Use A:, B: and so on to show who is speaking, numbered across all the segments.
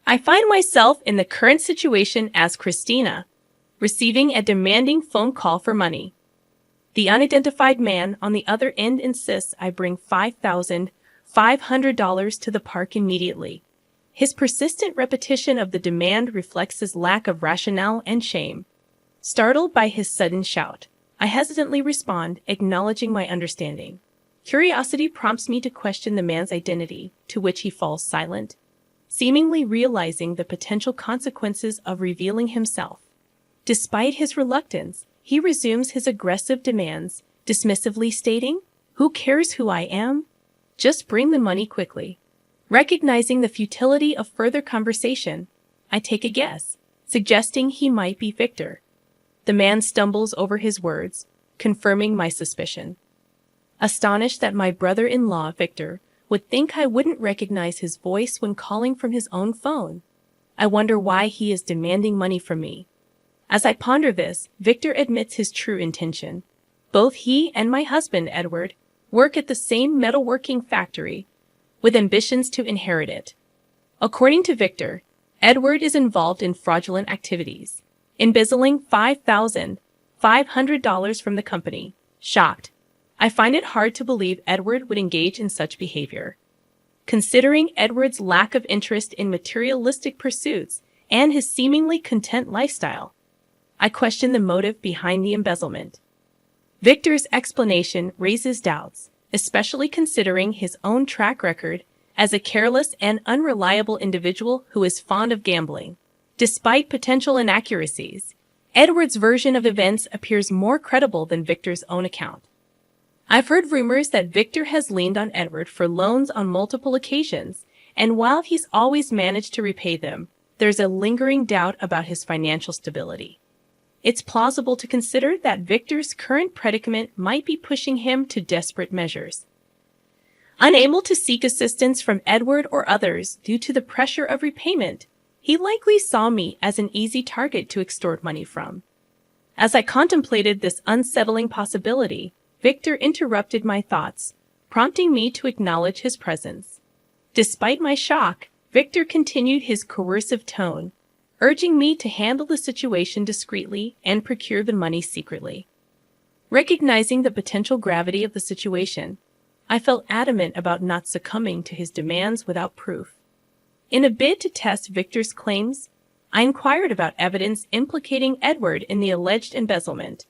A: I find myself in the current situation as Christina, receiving a demanding phone call for money. The unidentified man on the other end insists I bring $5,500 to the park immediately. His persistent repetition of the demand reflects his lack of rationale and shame. Startled by his sudden shout, I hesitantly respond, acknowledging my understanding. Curiosity prompts me to question the man's identity, to which he falls silent, seemingly realizing the potential consequences of revealing himself. Despite his reluctance, he resumes his aggressive demands, dismissively stating, "Who cares who I am? Just bring the money quickly." Recognizing the futility of further conversation, I take a guess, suggesting he might be Victor. The man stumbles over his words, confirming my suspicion. Astonished that my brother-in-law, Victor, would think I wouldn't recognize his voice when calling from his own phone, I wonder why he is demanding money from me. As I ponder this, Victor admits his true intention. Both he and my husband, Edward, work at the same metalworking factory, with ambitions to inherit it. According to Victor, Edward is involved in fraudulent activities, embezzling $5,500 from the company. Shocked, I find it hard to believe Edward would engage in such behavior. Considering Edward's lack of interest in materialistic pursuits and his seemingly content lifestyle, I question the motive behind the embezzlement. Victor's explanation raises doubts, especially considering his own track record as a careless and unreliable individual who is fond of gambling. Despite potential inaccuracies, Edward's version of events appears more credible than Victor's own account. I've heard rumors that Victor has leaned on Edward for loans on multiple occasions, and while he's always managed to repay them, there's a lingering doubt about his financial stability. It's plausible to consider that Victor's current predicament might be pushing him to desperate measures. Unable to seek assistance from Edward or others due to the pressure of repayment, he likely saw me as an easy target to extort money from. As I contemplated this unsettling possibility, Victor interrupted my thoughts, prompting me to acknowledge his presence. Despite my shock, Victor continued his coercive tone, urging me to handle the situation discreetly and procure the money secretly. Recognizing the potential gravity of the situation, I felt adamant about not succumbing to his demands without proof. In a bid to test Victor's claims, I inquired about evidence implicating Edward in the alleged embezzlement.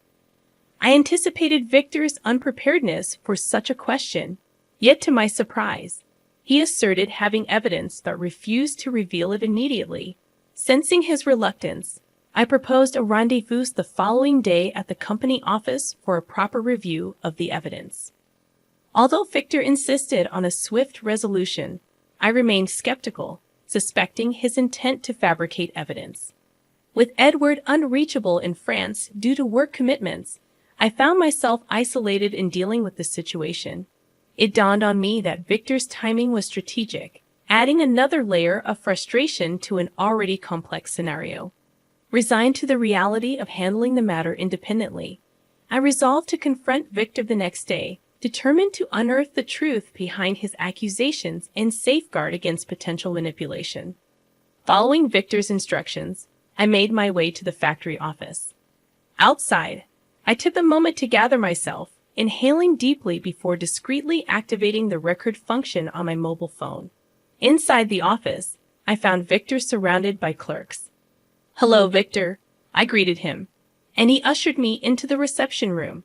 A: I anticipated Victor's unpreparedness for such a question, yet to my surprise, he asserted having evidence but refused to reveal it immediately. Sensing his reluctance, I proposed a rendezvous the following day at the company office for a proper review of the evidence. Although Victor insisted on a swift resolution, I remained skeptical, suspecting his intent to fabricate evidence. With Edward unreachable in France due to work commitments, I found myself isolated in dealing with the situation. It dawned on me that Victor's timing was strategic, adding another layer of frustration to an already complex scenario. Resigned to the reality of handling the matter independently, I resolved to confront Victor the next day, determined to unearth the truth behind his accusations and safeguard against potential manipulation. Following Victor's instructions, I made my way to the factory office. Outside, I took a moment to gather myself, inhaling deeply before discreetly activating the record function on my mobile phone. Inside the office, I found Victor surrounded by clerks. "Hello, Victor," I greeted him, and he ushered me into the reception room.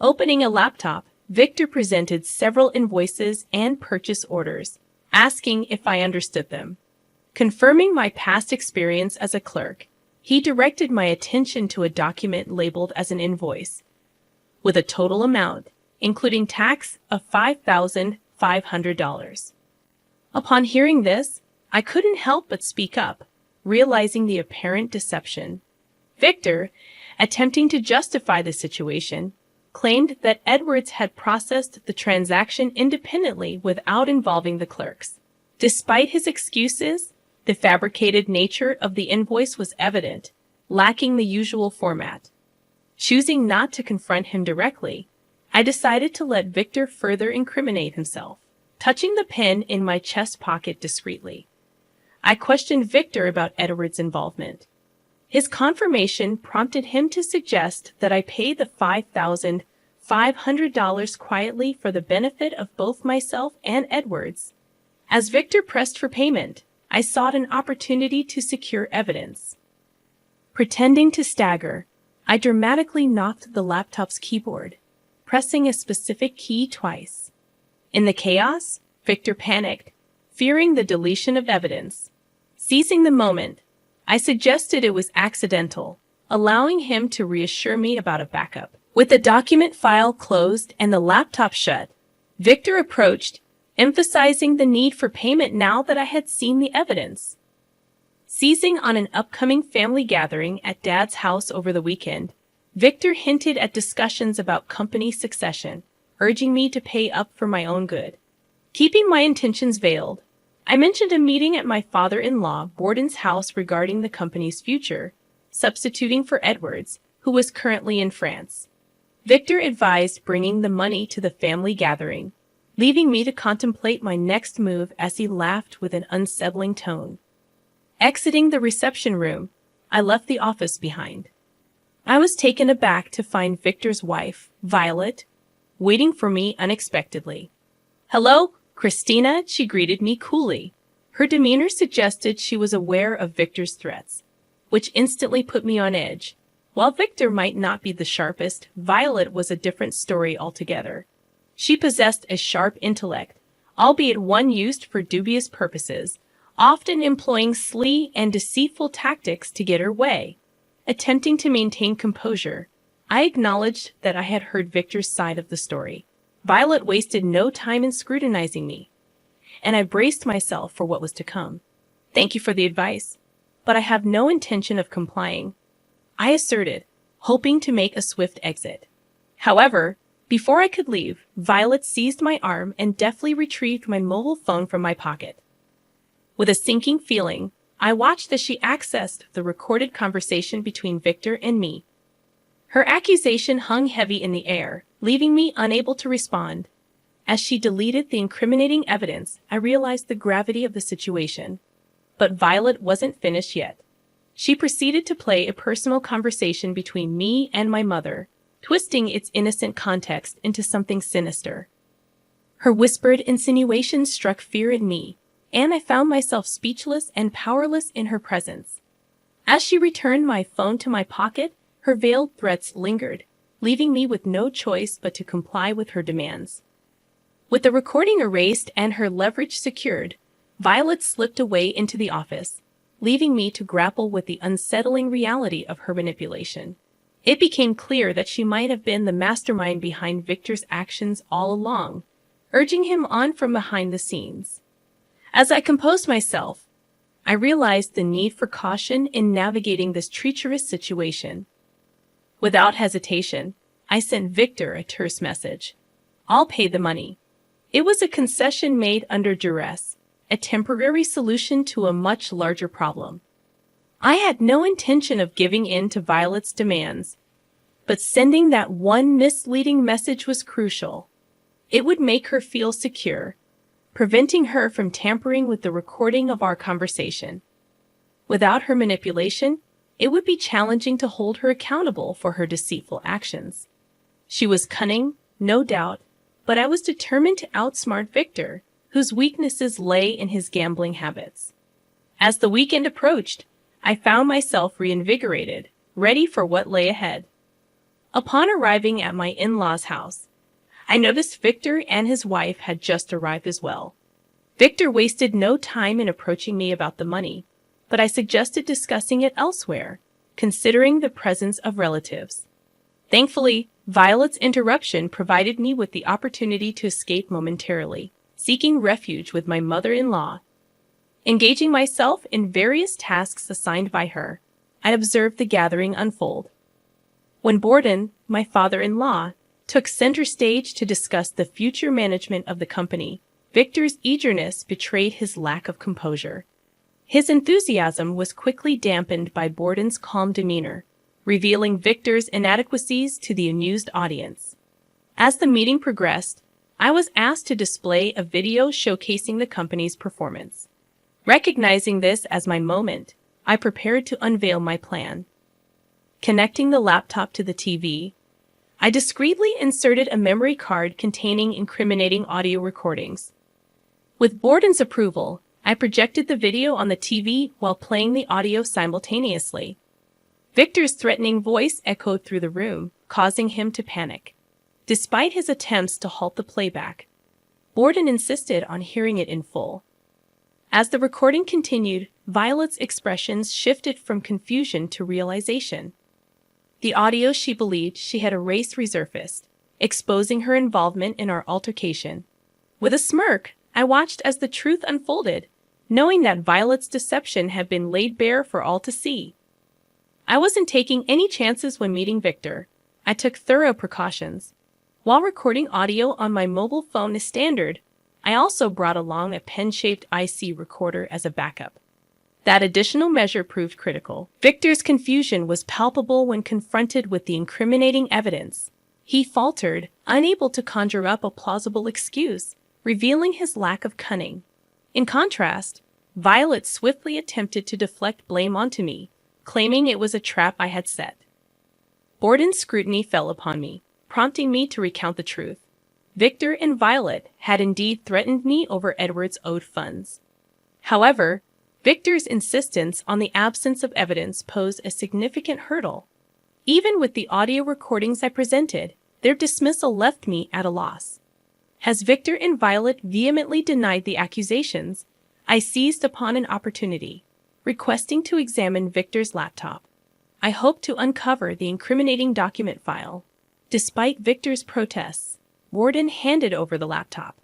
A: Opening a laptop, Victor presented several invoices and purchase orders, asking if I understood them. Confirming my past experience as a clerk, he directed my attention to a document labeled as an invoice, with a total amount, including tax, of $5,500. Upon hearing this, I couldn't help but speak up, realizing the apparent deception. Victor, attempting to justify the situation, claimed that Edwards had processed the transaction independently without involving the clerks. Despite his excuses, the fabricated nature of the invoice was evident, lacking the usual format. Choosing not to confront him directly, I decided to let Victor further incriminate himself, touching the pen in my chest pocket discreetly. I questioned Victor about Edward's involvement. His confirmation prompted him to suggest that I pay the $5,500 quietly for the benefit of both myself and Edwards. As Victor pressed for payment, I sought an opportunity to secure evidence. Pretending to stagger, I dramatically knocked the laptop's keyboard, pressing a specific key twice. In the chaos, Victor panicked, fearing the deletion of evidence. Seizing the moment, I suggested it was accidental, allowing him to reassure me about a backup. With the document file closed and the laptop shut, Victor approached, emphasizing the need for payment now that I had seen the evidence. Seizing on an upcoming family gathering at Dad's house over the weekend, Victor hinted at discussions about company succession, urging me to pay up for my own good. Keeping my intentions veiled, I mentioned a meeting at my father-in-law Borden's house regarding the company's future, substituting for Edwards, who was currently in France. Victor advised bringing the money to the family gathering, leaving me to contemplate my next move as he laughed with an unsettling tone. Exiting the reception room, I left the office behind. I was taken aback to find Victor's wife, Violet, waiting for me unexpectedly. "Hello, Christina," she greeted me coolly. Her demeanor suggested she was aware of Victor's threats, which instantly put me on edge. While Victor might not be the sharpest, Violet was a different story altogether. She possessed a sharp intellect, albeit one used for dubious purposes, often employing sly and deceitful tactics to get her way. Attempting to maintain composure, I acknowledged that I had heard Victor's side of the story. Violet wasted no time in scrutinizing me, and I braced myself for what was to come. "Thank you for the advice, but I have no intention of complying," I asserted, hoping to make a swift exit. However, before I could leave, Violet seized my arm and deftly retrieved my mobile phone from my pocket. With a sinking feeling, I watched as she accessed the recorded conversation between Victor and me. Her accusation hung heavy in the air, leaving me unable to respond. As she deleted the incriminating evidence, I realized the gravity of the situation. But Violet wasn't finished yet. She proceeded to play a personal conversation between me and my mother, twisting its innocent context into something sinister. Her whispered insinuations struck fear in me, and I found myself speechless and powerless in her presence. As she returned my phone to my pocket, her veiled threats lingered, leaving me with no choice but to comply with her demands. With the recording erased and her leverage secured, Violet slipped away into the office, leaving me to grapple with the unsettling reality of her manipulation. It became clear that she might have been the mastermind behind Victor's actions all along, urging him on from behind the scenes. As I composed myself, I realized the need for caution in navigating this treacherous situation. Without hesitation, I sent Victor a terse message. "I'll pay the money." It was a concession made under duress, a temporary solution to a much larger problem. I had no intention of giving in to Violet's demands, but sending that one misleading message was crucial. It would make her feel secure, preventing her from tampering with the recording of our conversation. Without her manipulation, it would be challenging to hold her accountable for her deceitful actions. She was cunning, no doubt, but I was determined to outsmart Victor, whose weaknesses lay in his gambling habits. As the weekend approached, I found myself reinvigorated, ready for what lay ahead. Upon arriving at my in-laws' house, I noticed Victor and his wife had just arrived as well. Victor wasted no time in approaching me about the money, but I suggested discussing it elsewhere, considering the presence of relatives. Thankfully, Violet's interruption provided me with the opportunity to escape momentarily, seeking refuge with my mother-in-law. Engaging myself in various tasks assigned by her, I observed the gathering unfold. When Borden, my father-in-law, took center stage to discuss the future management of the company, Victor's eagerness betrayed his lack of composure. His enthusiasm was quickly dampened by Borden's calm demeanor, revealing Victor's inadequacies to the amused audience. As the meeting progressed, I was asked to display a video showcasing the company's performance. Recognizing this as my moment, I prepared to unveil my plan. Connecting the laptop to the TV, I discreetly inserted a memory card containing incriminating audio recordings. With Borden's approval, I projected the video on the TV while playing the audio simultaneously. Victor's threatening voice echoed through the room, causing him to panic. Despite his attempts to halt the playback, Borden insisted on hearing it in full. As the recording continued, Violet's expressions shifted from confusion to realization. The audio she believed she had erased resurfaced, exposing her involvement in our altercation. With a smirk, I watched as the truth unfolded, knowing that Violet's deception had been laid bare for all to see. I wasn't taking any chances when meeting Victor. I took thorough precautions. While recording audio on my mobile phone is standard, I also brought along a pen-shaped IC recorder as a backup. That additional measure proved critical. Victor's confusion was palpable when confronted with the incriminating evidence. He faltered, unable to conjure up a plausible excuse, revealing his lack of cunning. In contrast, Violet swiftly attempted to deflect blame onto me, claiming it was a trap I had set. Borden's scrutiny fell upon me, prompting me to recount the truth. Victor and Violet had indeed threatened me over Edward's owed funds. However, Victor's insistence on the absence of evidence posed a significant hurdle. Even with the audio recordings I presented, their dismissal left me at a loss. As Victor and Violet vehemently denied the accusations, I seized upon an opportunity, requesting to examine Victor's laptop. I hoped to uncover the incriminating document file. Despite Victor's protests, Borden handed over the laptop.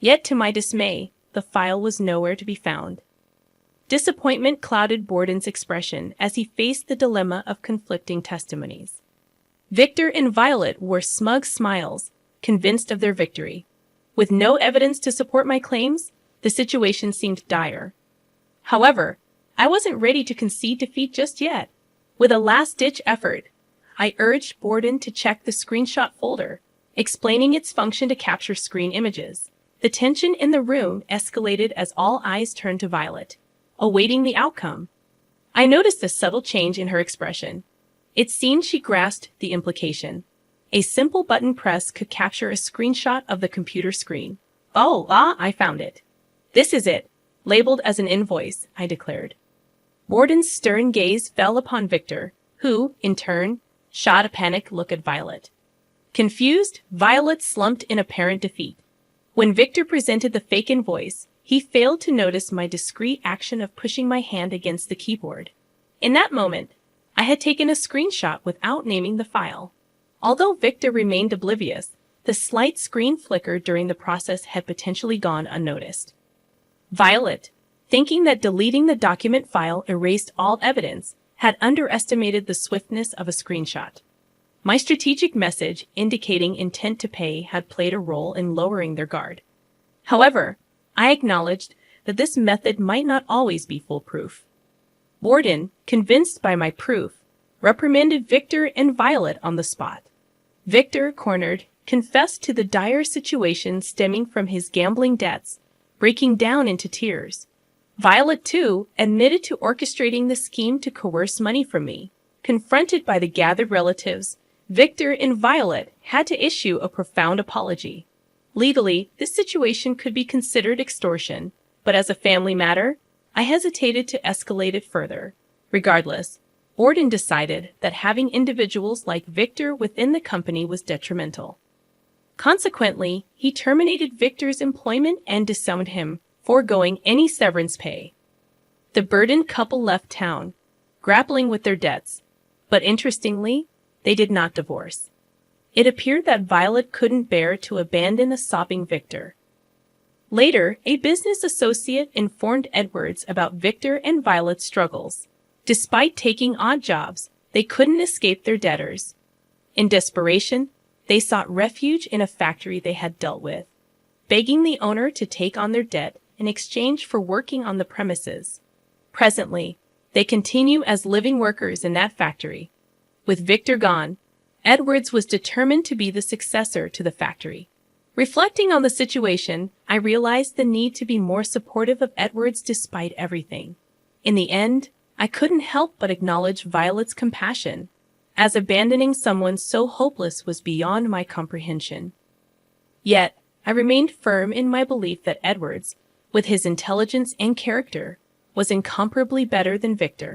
A: Yet to my dismay, the file was nowhere to be found. Disappointment clouded Borden's expression as he faced the dilemma of conflicting testimonies. Victor and Violet wore smug smiles, convinced of their victory. With no evidence to support my claims, the situation seemed dire. However, I wasn't ready to concede defeat just yet. With a last-ditch effort, I urged Borden to check the screenshot folder, explaining its function to capture screen images. The tension in the room escalated as all eyes turned to Violet, awaiting the outcome. I noticed a subtle change in her expression. It seemed she grasped the implication. A simple button press could capture a screenshot of the computer screen. I found it. This is it, labeled as an invoice, I declared. Borden's stern gaze fell upon Victor, who, in turn, shot a panicked look at Violet. Confused, Violet slumped in apparent defeat. When Victor presented the fake invoice, he failed to notice my discreet action of pushing my hand against the keyboard. In that moment, I had taken a screenshot without naming the file. Although Victor remained oblivious, the slight screen flicker during the process had potentially gone unnoticed. Violet, thinking that deleting the document file erased all evidence, had underestimated the swiftness of a screenshot. My strategic message indicating intent to pay had played a role in lowering their guard. However, I acknowledged that this method might not always be foolproof. Borden, convinced by my proof, reprimanded Victor and Violet on the spot. Victor, cornered, confessed to the dire situation stemming from his gambling debts, breaking down into tears. Violet, too, admitted to orchestrating the scheme to coerce money from me. Confronted by the gathered relatives, Victor and Violet had to issue a profound apology. Legally, this situation could be considered extortion, but as a family matter, I hesitated to escalate it further. Regardless, Borden decided that having individuals like Victor within the company was detrimental. Consequently, he terminated Victor's employment and disowned him, foregoing any severance pay. The burdened couple left town, grappling with their debts, but interestingly, they did not divorce. It appeared that Violet couldn't bear to abandon a sobbing Victor. Later, a business associate informed Edwards about Victor and Violet's struggles. Despite taking odd jobs, they couldn't escape their debtors. In desperation, they sought refuge in a factory they had dealt with, begging the owner to take on their debt in exchange for working on the premises. Presently, they continue as living workers in that factory. With Victor gone, Edwards was determined to be the successor to the factory. Reflecting on the situation, I realized the need to be more supportive of Edward's despite everything. In the end, I couldn't help but acknowledge Violet's compassion, as abandoning someone so hopeless was beyond my comprehension. Yet, I remained firm in my belief that Edwards, with his intelligence and character, was incomparably better than Victor.